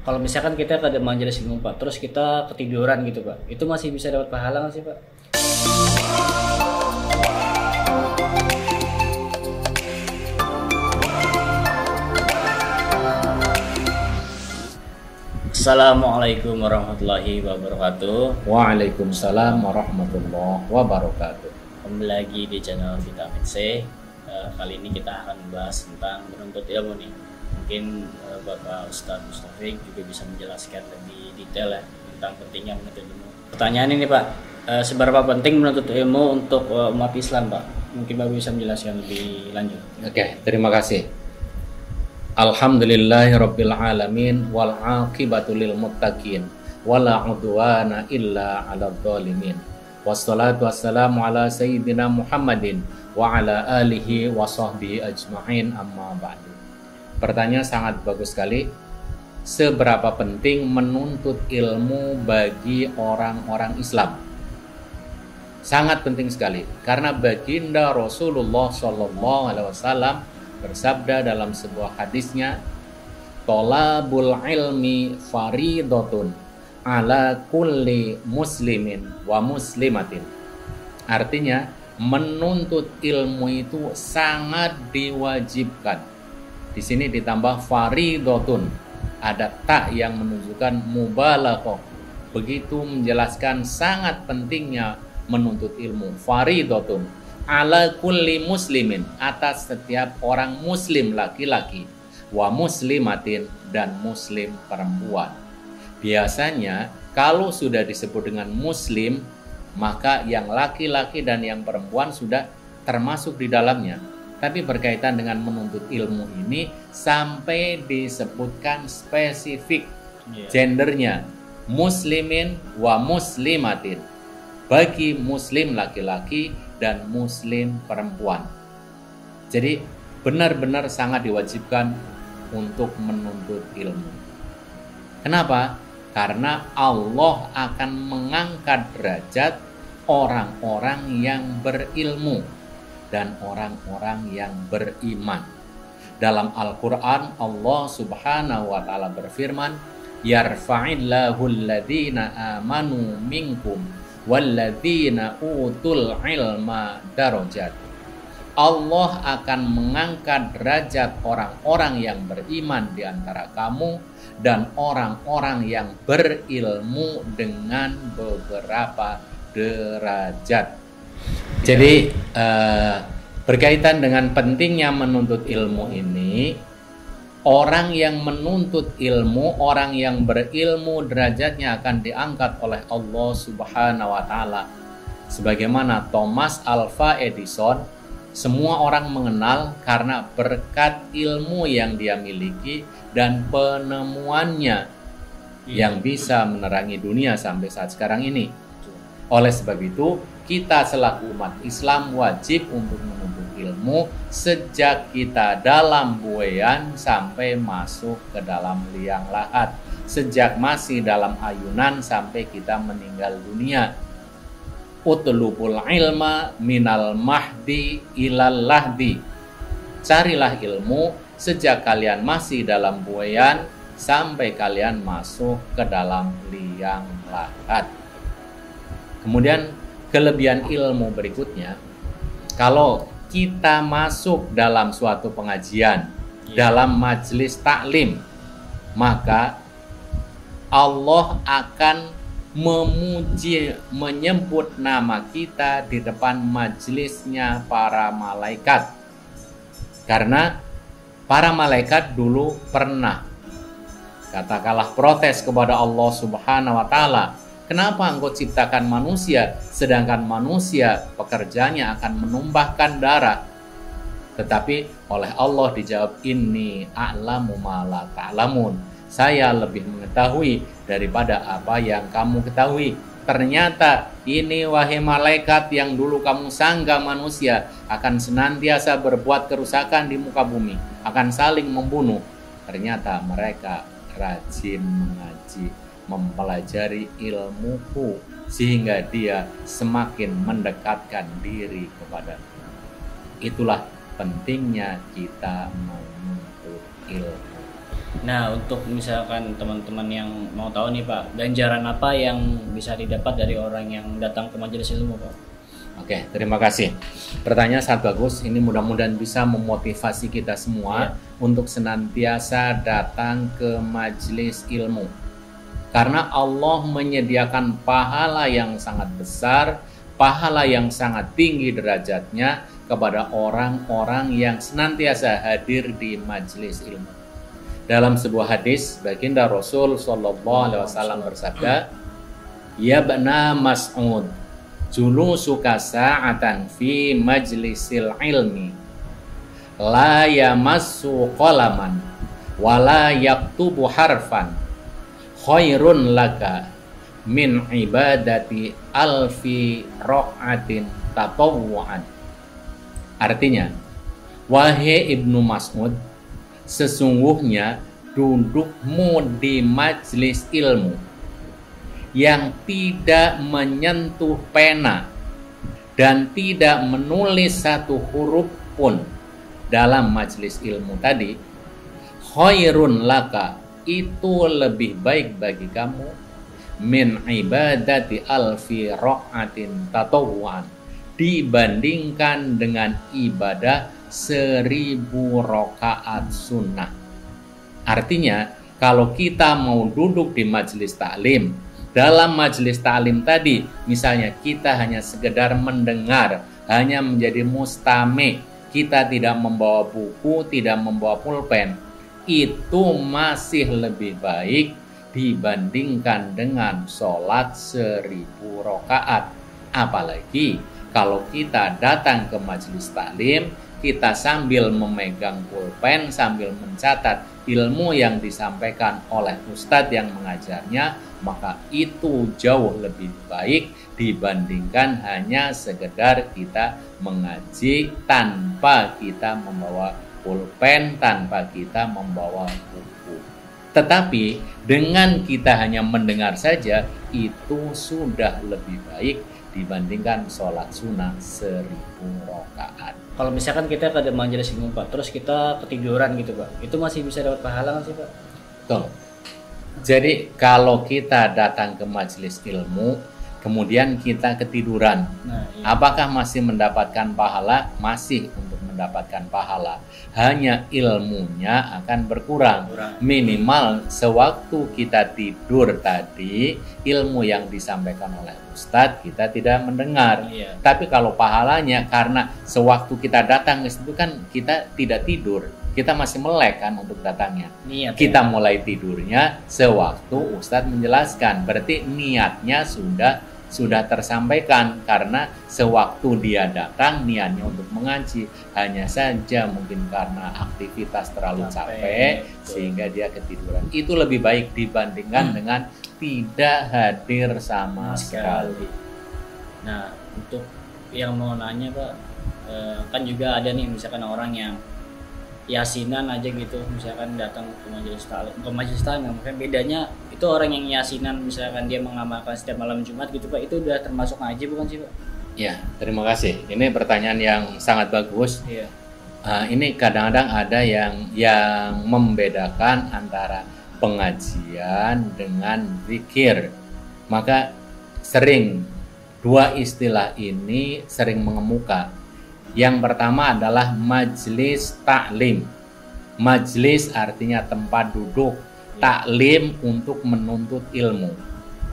kalau misalkan kita ke majelis ilmu Pak, terus kita ketiduran gitu Pak, itu masih bisa dapat pahala nggak sih Pak? Assalamualaikum warahmatullahi wabarakatuh. Waalaikumsalam warahmatullahi wabarakatuh. Kembali lagi di channel Vitamin C. Kali ini kita akan membahas tentang menuntut ilmu nih. Mungkin Bapak Ustadz Mustafik juga bisa menjelaskan lebih detail ya tentang pentingnya menuntut ilmu. Pertanyaan ini Pak, seberapa penting menuntut ilmu untuk umat Islam Pak? Mungkin Bapak bisa menjelaskan lebih lanjut. Oke, terima kasih. Alhamdulillahirabbil alamin wal aqibatu lil muttaqin wala udwana illa 'alal zalimin. Wassalatu wassalamu ala sayyidina Muhammadin wa ala alihi wa sahbihi ajma'in, amma ba'du. Pertanyaan sangat bagus sekali. Seberapa penting menuntut ilmu bagi orang-orang Islam? Sangat penting sekali, karena baginda Rasulullah SAW bersabda dalam sebuah hadisnya, "Thalabul ilmi faridatun ala kulli muslimin wa muslimatin." Artinya, menuntut ilmu itu sangat diwajibkan. Di sini ditambah faridatun, ada tak yang menunjukkan mubalaghah. Begitu menjelaskan sangat pentingnya menuntut ilmu. Faridatun ala kulli muslimin, atas setiap orang muslim laki-laki, wa muslimatin, dan muslim perempuan. Biasanya kalau sudah disebut dengan muslim, maka yang laki-laki dan yang perempuan sudah termasuk di dalamnya. Tapi berkaitan dengan menuntut ilmu ini sampai disebutkan spesifik gendernya, muslimin wa muslimatin, bagi muslim laki-laki dan muslim perempuan. Jadi benar-benar sangat diwajibkan untuk menuntut ilmu. Kenapa? Karena Allah akan mengangkat derajat orang-orang yang berilmu dan orang-orang yang beriman. Dalam Al-Quran, Allah Subhanahu wa Ta'ala berfirman, "Yarfa'illahu alladhina amanu minkum walladzina utul ilma darajat." Allah akan mengangkat derajat orang-orang yang beriman di antara kamu dan orang-orang yang berilmu dengan beberapa derajat. Jadi berkaitan dengan pentingnya menuntut ilmu ini, orang yang menuntut ilmu, orang yang berilmu, derajatnya akan diangkat oleh Allah Subhanahu wa Ta'ala. Sebagaimana Thomas Alva Edison, semua orang mengenal karena berkat ilmu yang dia miliki dan penemuannya yang bisa menerangi dunia sampai saat sekarang ini. Oleh sebab itu, kita selaku umat Islam wajib untuk menuntut ilmu sejak kita dalam buayan sampai masuk ke dalam liang lahat, sejak masih dalam ayunan sampai kita meninggal dunia. Utlubul ilma minal mahdi ilal lahdi. Carilah ilmu sejak kalian masih dalam buayan sampai kalian masuk ke dalam liang lahat. Kemudian kelebihan ilmu berikutnya, kalau kita masuk dalam suatu pengajian, dalam majelis taklim, maka Allah akan memuji, menyebut nama kita di depan majelisnya para malaikat. Karena para malaikat dulu pernah, katakanlah, protes kepada Allah Subhanahu wa Ta'ala, "Kenapa engkau ciptakan manusia, sedangkan manusia pekerjaannya akan menumpahkan darah?" Tetapi oleh Allah dijawab, "Inni a'lamu ma la ta'lamun." Saya lebih mengetahui daripada apa yang kamu ketahui. Ternyata ini, wahai malaikat yang dulu kamu sangka manusia akan senantiasa berbuat kerusakan di muka bumi, akan saling membunuh. Ternyata mereka rajin mengaji, mempelajari ilmuku, sehingga dia semakin mendekatkan diri kepada. Itulah pentingnya kita menuntut ilmu. Nah, untuk misalkan teman-teman yang mau tahu nih Pak, ganjaran apa yang bisa didapat dari orang yang datang ke majelis ilmu Pak? Oke, terima kasih. Pertanyaan sangat bagus. Ini mudah-mudahan bisa memotivasi kita semua untuk senantiasa datang ke majelis ilmu. Karena Allah menyediakan pahala yang sangat besar, pahala yang sangat tinggi derajatnya kepada orang-orang yang senantiasa hadir di majelis ilmu. Dalam sebuah hadis, baginda Rasul Shallallahu Alaihi Wasallam bersabda, "Ya bana Mas'ud, julusuka sa'atan fi majlisil ilmi, la yamassu qalaman, wa la yaktubu harfan, khairun laka min ibadati alfi raq'atin tatawwu'an." Artinya, wahai Ibnu Mas'ud, sesungguhnya dudukmu di majelis ilmu yang tidak menyentuh pena dan tidak menulis satu huruf pun dalam majelis ilmu tadi, khairun laka, itu lebih baik bagi kamu, min ibadati alfi raq'atin tatawwu'an, dibandingkan dengan ibadah 1000 rakaat sunnah. Artinya, kalau kita mau duduk di majelis taklim, dalam majelis taklim tadi, misalnya kita hanya sekedar mendengar, hanya menjadi mustami', kita tidak membawa buku, tidak membawa pulpen, itu masih lebih baik dibandingkan dengan sholat 1000 rakaat. Apalagi kalau kita datang ke majelis taklim, kita sambil memegang pulpen, sambil mencatat ilmu yang disampaikan oleh ustadz yang mengajarnya, maka itu jauh lebih baik dibandingkan hanya sekedar kita mengaji tanpa kita membawa pulpen, tanpa kita membawa buku. Tetapi dengan kita hanya mendengar saja, itu sudah lebih baik dibandingkan sholat sunnah 1000 rakaat. Kalau misalkan kita ke majelis ilmu Pak, terus kita ketiduran gitu Pak, itu masih bisa dapat pahala nggak sih Pak? Betul. Jadi kalau kita datang ke majelis ilmu, kemudian kita ketiduran, apakah masih mendapatkan pahala? Masih untuk mendapatkan pahala. Hanya ilmunya akan berkurang. Minimal sewaktu kita tidur tadi, ilmu yang disampaikan oleh ustadz kita tidak mendengar. Tapi kalau pahalanya, karena sewaktu kita datang ke situ kan kita tidak tidur, kita masih melek kan untuk datangnya. Kita mulai tidurnya sewaktu ustadz menjelaskan, berarti niatnya sudah tersampaikan, karena sewaktu dia datang niatnya untuk mengaji, hanya saja mungkin karena aktivitas terlalu capek sehingga dia ketiduran. Itu lebih baik dibandingkan dengan tidak hadir sama sekali. Nah, untuk yang mau nanya Pak, kan juga ada nih misalkan orang yang yasinan aja gitu, misalkan datang ke majelis taklim, mungkin bedanya itu orang yang yasinan misalkan dia mengamalkan setiap malam Jumat gitu Pak, itu udah termasuk ngaji bukan sih Pak? Ya, terima kasih. Ini pertanyaan yang sangat bagus. Ini kadang-kadang ada yang membedakan antara pengajian dengan zikir. Maka sering dua istilah ini sering mengemuka. Yang pertama adalah majlis taklim. Majlis artinya tempat duduk, taklim untuk menuntut ilmu.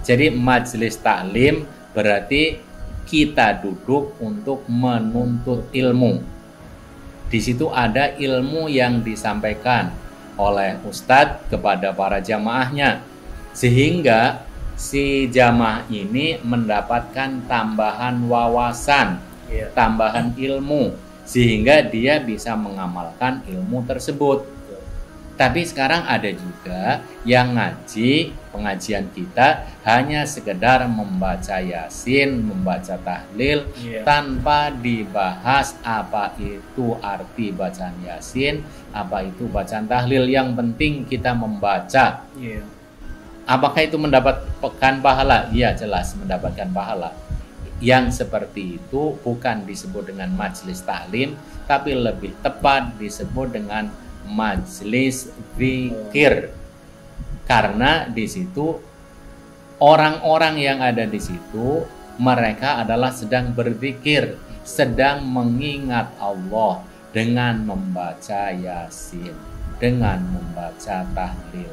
Jadi majlis taklim berarti kita duduk untuk menuntut ilmu. Di situ ada ilmu yang disampaikan oleh ustadz kepada para jamaahnya, sehingga si jamaah ini mendapatkan tambahan wawasan, tambahan ilmu, sehingga dia bisa mengamalkan ilmu tersebut. Tapi sekarang ada juga yang ngaji, pengajian kita hanya sekedar membaca yasin, membaca tahlil, tanpa dibahas apa itu arti bacaan yasin, apa itu bacaan tahlil. Yang penting kita membaca. Apakah itu mendapatkan pahala? Iya, jelas mendapatkan pahala. Yang seperti itu bukan disebut dengan majelis taklim, tapi lebih tepat disebut dengan majelis zikir. Karena di situ orang-orang yang ada di situ mereka adalah sedang berzikir, sedang mengingat Allah dengan membaca Yasin, dengan membaca tahlil.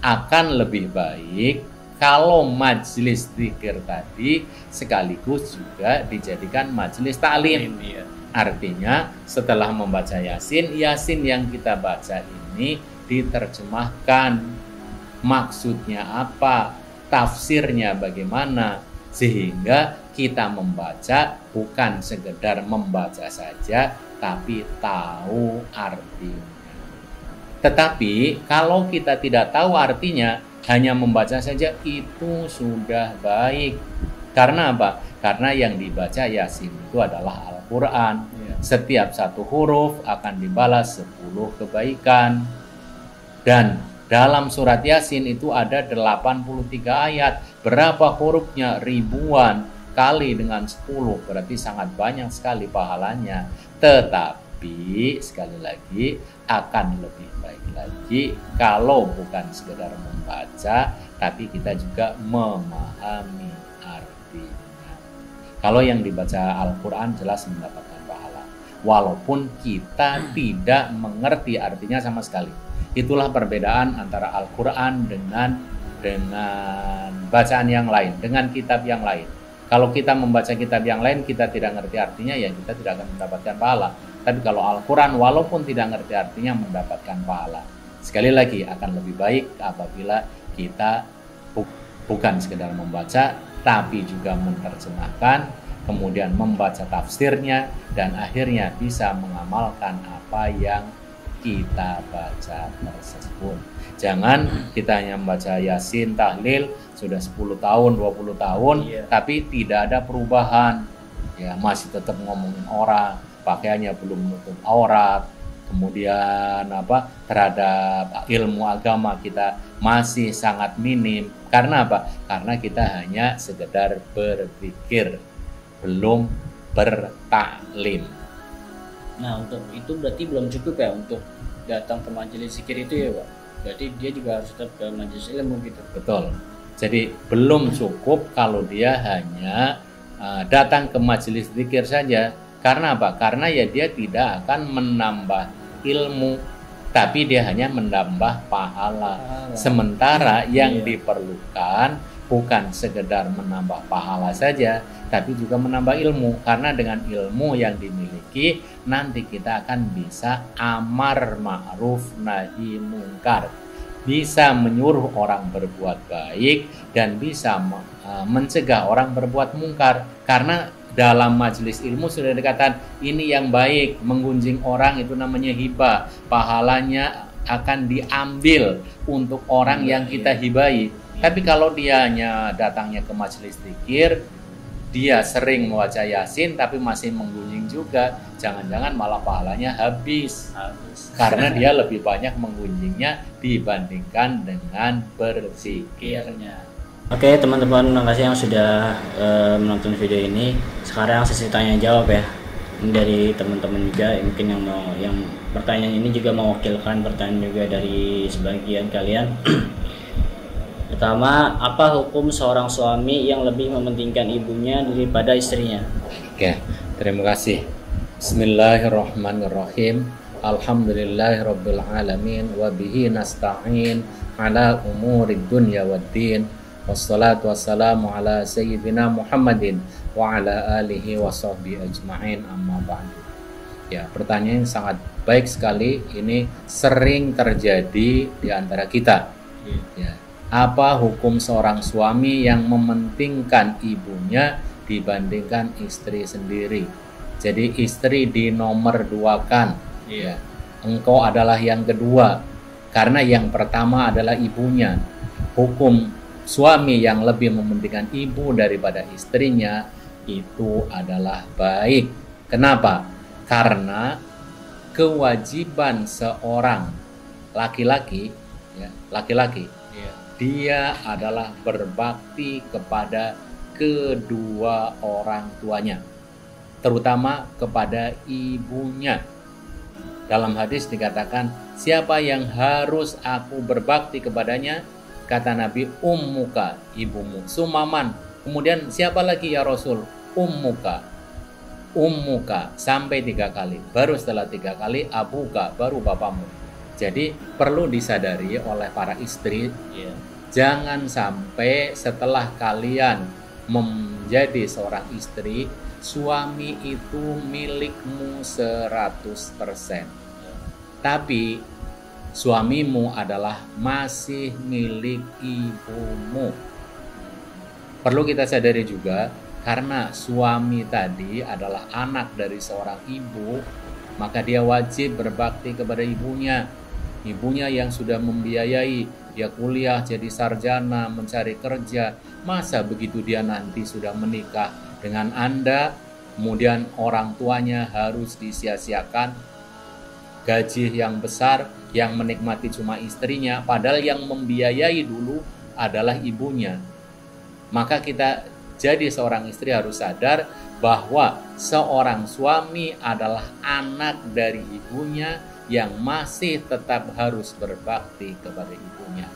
Akan lebih baik kalau majelis zikir tadi sekaligus juga dijadikan majelis ta'lim. Artinya setelah membaca Yasin, Yasin yang kita baca ini diterjemahkan. Maksudnya apa? Tafsirnya bagaimana? Sehingga kita membaca bukan sekedar membaca saja, tapi tahu artinya. Tetapi kalau kita tidak tahu artinya, hanya membaca saja itu sudah baik. Karena apa? Karena yang dibaca Yasin itu adalah Al-Quran. Setiap satu huruf akan dibalas 10 kebaikan. Dan dalam surat Yasin itu ada 83 ayat. Berapa hurufnya? Ribuan kali dengan 10. Berarti sangat banyak sekali pahalanya. Tetapi sekali lagi akan lebih baik lagi kalau bukan sekedar membaca, tapi kita juga memahami artinya. Kalau yang dibaca Al-Quran jelas mendapatkan pahala, walaupun kita tidak mengerti artinya sama sekali. Itulah perbedaan antara Al-Quran dengan bacaan yang lain, dengan kitab yang lain. Kalau kita membaca kitab yang lain, kita tidak ngerti artinya, ya kita tidak akan mendapatkan pahala. Tapi kalau Al-Quran, walaupun tidak ngerti artinya, mendapatkan pahala. Sekali lagi, akan lebih baik apabila kita bukan sekedar membaca, tapi juga menerjemahkan, kemudian membaca tafsirnya, dan akhirnya bisa mengamalkan apa yang kita baca tersebut. Jangan kita hanya membaca Yasin, tahlil, sudah 10 tahun, 20 tahun, tapi tidak ada perubahan. Ya, masih tetap ngomongin orang, pakaiannya belum menutup aurat, kemudian terhadap ilmu agama kita masih sangat minim. Karena apa? Karena kita hanya sekedar berpikir, belum bertaklim. Nah, untuk itu berarti belum cukup ya untuk datang ke majelis zikir itu ya, Pak? Berarti dia juga harus tetap ke majelis ilmu gitu. Betul. Jadi belum cukup kalau dia hanya datang ke majelis zikir saja. Karena apa? Karena ya dia tidak akan menambah ilmu, tapi dia hanya menambah pahala. Sementara yang diperlukan bukan sekedar menambah pahala saja, tapi juga menambah ilmu. Karena dengan ilmu yang dimiliki, nanti kita akan bisa amar ma'ruf nahi mungkar, bisa menyuruh orang berbuat baik dan bisa mencegah orang berbuat mungkar. Karena dalam majelis ilmu sudah dikatakan ini yang baik, menggunjing orang itu namanya hibah, pahalanya akan diambil untuk orang yang kita hibahi. Tapi kalau dia hanya datangnya ke majelis zikir, dia sering membaca Yasin tapi masih menggunjing juga, jangan-jangan malah pahalanya habis. Karena dia lebih banyak menggunjingnya dibandingkan dengan berzikirnya. Oke teman-teman, makasih yang sudah menonton video ini. Sekarang sesi tanya jawab ya. Ini dari teman-teman juga, mungkin yang pertanyaan ini juga mewakilkan pertanyaan juga dari sebagian kalian. Pertama, apa hukum seorang suami yang lebih mementingkan ibunya daripada istrinya? Oke, terima kasih. Bismillahirrahmanirrahim. Alhamdulillahirabbil alamin wa bihi nasta'in ala umurid dunya waddin. Wassalatu wassalamu ala sayyidina Muhammadin wa ala alihi wa sahbihi ajma'in, amma ba'du. Ya, pertanyaan yang sangat baik sekali. Ini sering terjadi di antara kita. Ya. Apa hukum seorang suami yang mementingkan ibunya dibandingkan istri sendiri? Jadi istri dinomor duakan. Ya. Engkau adalah yang kedua. Karena yang pertama adalah ibunya. Hukum suami yang lebih mementingkan ibu daripada istrinya itu adalah baik. Kenapa? Karena kewajiban seorang laki-laki, dia adalah berbakti kepada kedua orang tuanya, terutama kepada ibunya. Dalam hadis dikatakan siapa yang harus aku berbakti kepadanya? Kata Nabi, ummuka, ibumu. Sumaman. Kemudian siapa lagi ya Rasul? Ummuka. Ummuka sampai 3 kali. Baru setelah 3 kali abuka, baru bapamu. Jadi perlu disadari oleh para istri, jangan sampai setelah kalian menjadi seorang istri, suami itu milikmu 100%. Tapi suamimu adalah masih milik ibumu. Perlu kita sadari juga, karena suami tadi adalah anak dari seorang ibu, maka dia wajib berbakti kepada ibunya. Ibunya yang sudah membiayai dia kuliah, jadi sarjana, mencari kerja. Masa begitu dia nanti sudah menikah dengan Anda, kemudian orang tuanya harus disia-siakan, gaji yang besar, yang menikmati cuma istrinya, padahal yang membiayai dulu adalah ibunya. Maka kita jadi seorang istri harus sadar bahwa seorang suami adalah anak dari ibunya yang masih tetap harus berbakti kepada ibunya.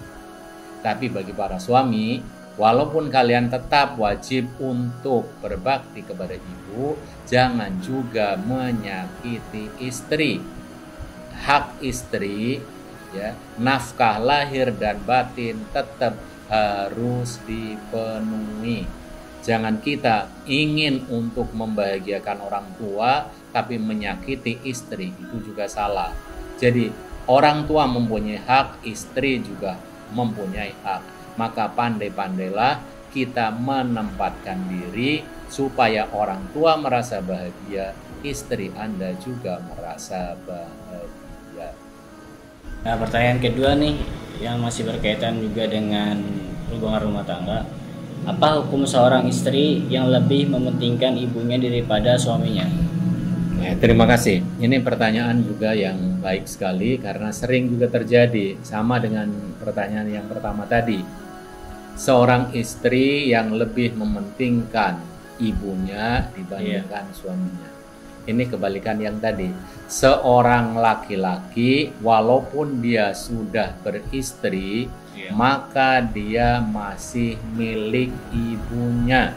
Tapi bagi para suami, walaupun kalian tetap wajib untuk berbakti kepada ibu, jangan juga menyakiti istri. Hak istri, ya, nafkah lahir dan batin tetap harus dipenuhi. Jangan kita ingin untuk membahagiakan orang tua tapi menyakiti istri, itu juga salah. Jadi orang tua mempunyai hak, istri juga mempunyai hak. Maka pandai-pandailah kita menempatkan diri supaya orang tua merasa bahagia, istri Anda juga merasa bahagia. Nah, pertanyaan kedua nih yang masih berkaitan juga dengan hubungan rumah tangga. Apa hukum seorang istri yang lebih mementingkan ibunya daripada suaminya? Terima kasih. Ini pertanyaan juga yang baik sekali karena sering juga terjadi, sama dengan pertanyaan yang pertama tadi. Seorang istri yang lebih mementingkan ibunya dibandingkan suaminya. Ini kebalikan yang tadi. Seorang laki-laki walaupun dia sudah beristri, maka dia masih milik ibunya.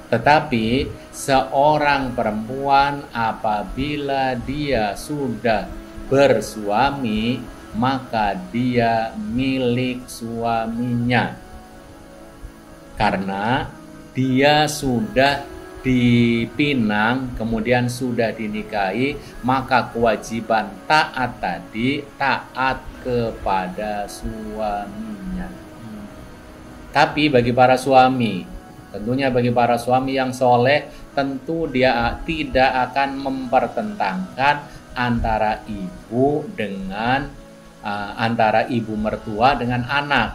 Tetapi seorang perempuan apabila dia sudah bersuami, maka dia milik suaminya. Karena dia sudah dipinang, kemudian sudah dinikahi, maka kewajiban taat tadi taat kepada suaminya. Tapi bagi para suami, tentunya bagi para suami yang soleh, tentu dia tidak akan mempertentangkan antara ibu dengan antara ibu mertua dengan anak.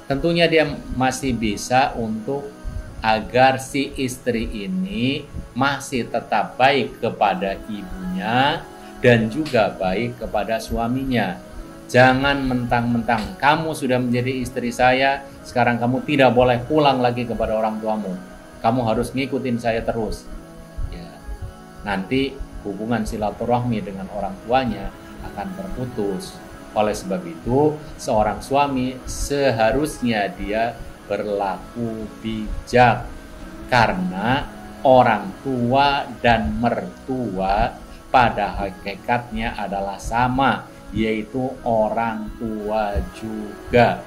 Tentunya dia masih bisa untuk agar si istri ini masih tetap baik kepada ibunya dan juga baik kepada suaminya. Jangan mentang-mentang kamu sudah menjadi istri saya, sekarang kamu tidak boleh pulang lagi kepada orang tuamu. Kamu harus ngikutin saya terus. Ya. Nanti hubungan silaturahmi dengan orang tuanya akan terputus. Oleh sebab itu, seorang suami seharusnya dia berlaku bijak, karena orang tua dan mertua pada hakikatnya adalah sama, yaitu orang tua juga.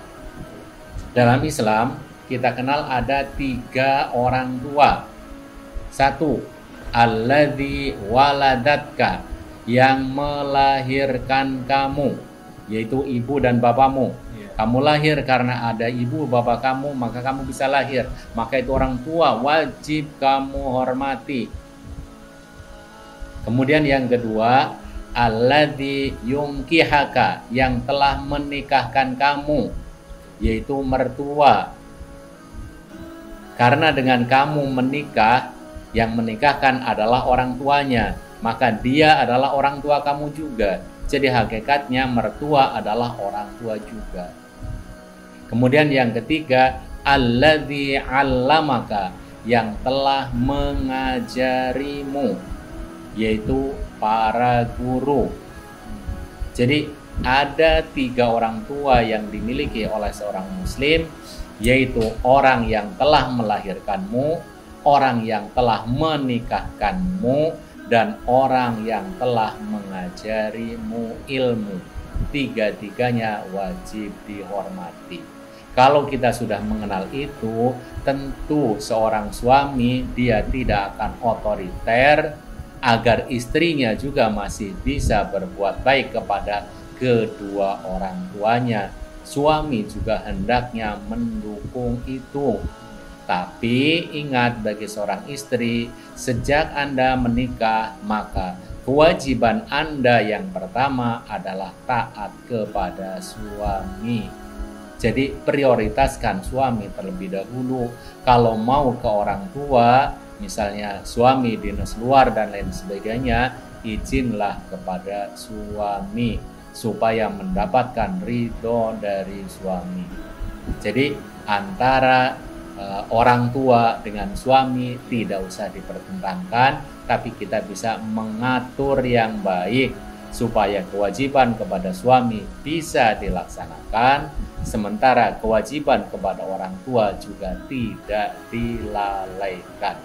Dalam Islam kita kenal ada 3 orang tua. 1, alladzi waladatka, yang melahirkan kamu, yaitu ibu dan bapamu. Kamu lahir karena ada ibu bapak kamu, maka kamu bisa lahir. Maka itu orang tua wajib kamu hormati. Kemudian yang kedua, alladzi yumkihaka, yang telah menikahkan kamu, yaitu mertua. Karena dengan kamu menikah, yang menikahkan adalah orang tuanya, maka dia adalah orang tua kamu juga. Jadi hakikatnya mertua adalah orang tua juga. Kemudian yang ketiga, alladzi 'allamaka, yang telah mengajarimu, yaitu para guru. Jadi ada 3 orang tua yang dimiliki oleh seorang muslim, yaitu orang yang telah melahirkanmu, orang yang telah menikahkanmu, dan orang yang telah mengajarimu ilmu. 3-tiganya wajib dihormati. Kalau kita sudah mengenal itu, tentu seorang suami dia tidak akan otoriter, agar istrinya juga masih bisa berbuat baik kepada kedua orang tuanya. Suami juga hendaknya mendukung itu. Tapi ingat, bagi seorang istri, sejak Anda menikah, maka kewajiban Anda yang pertama adalah taat kepada suami. Jadi prioritaskan suami terlebih dahulu. Kalau mau ke orang tua, misalnya suami dinas luar dan lain sebagainya, izinlah kepada suami supaya mendapatkan ridho dari suami. Jadi antara orang tua dengan suami tidak usah dipertentangkan, tapi kita bisa mengatur yang baik supaya kewajiban kepada suami bisa dilaksanakan, sementara kewajiban kepada orang tua juga tidak dilalaikan.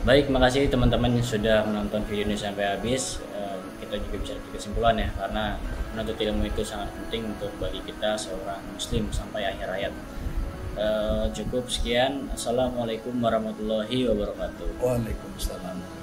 Baik, makasih teman-teman yang sudah menonton video ini sampai habis. Kita juga bisa dapat kesimpulan ya, karena menuntut ilmu itu sangat penting untuk bagi kita seorang muslim sampai akhir hayat. Cukup sekian. Assalamualaikum warahmatullahi wabarakatuh. Waalaikumsalam.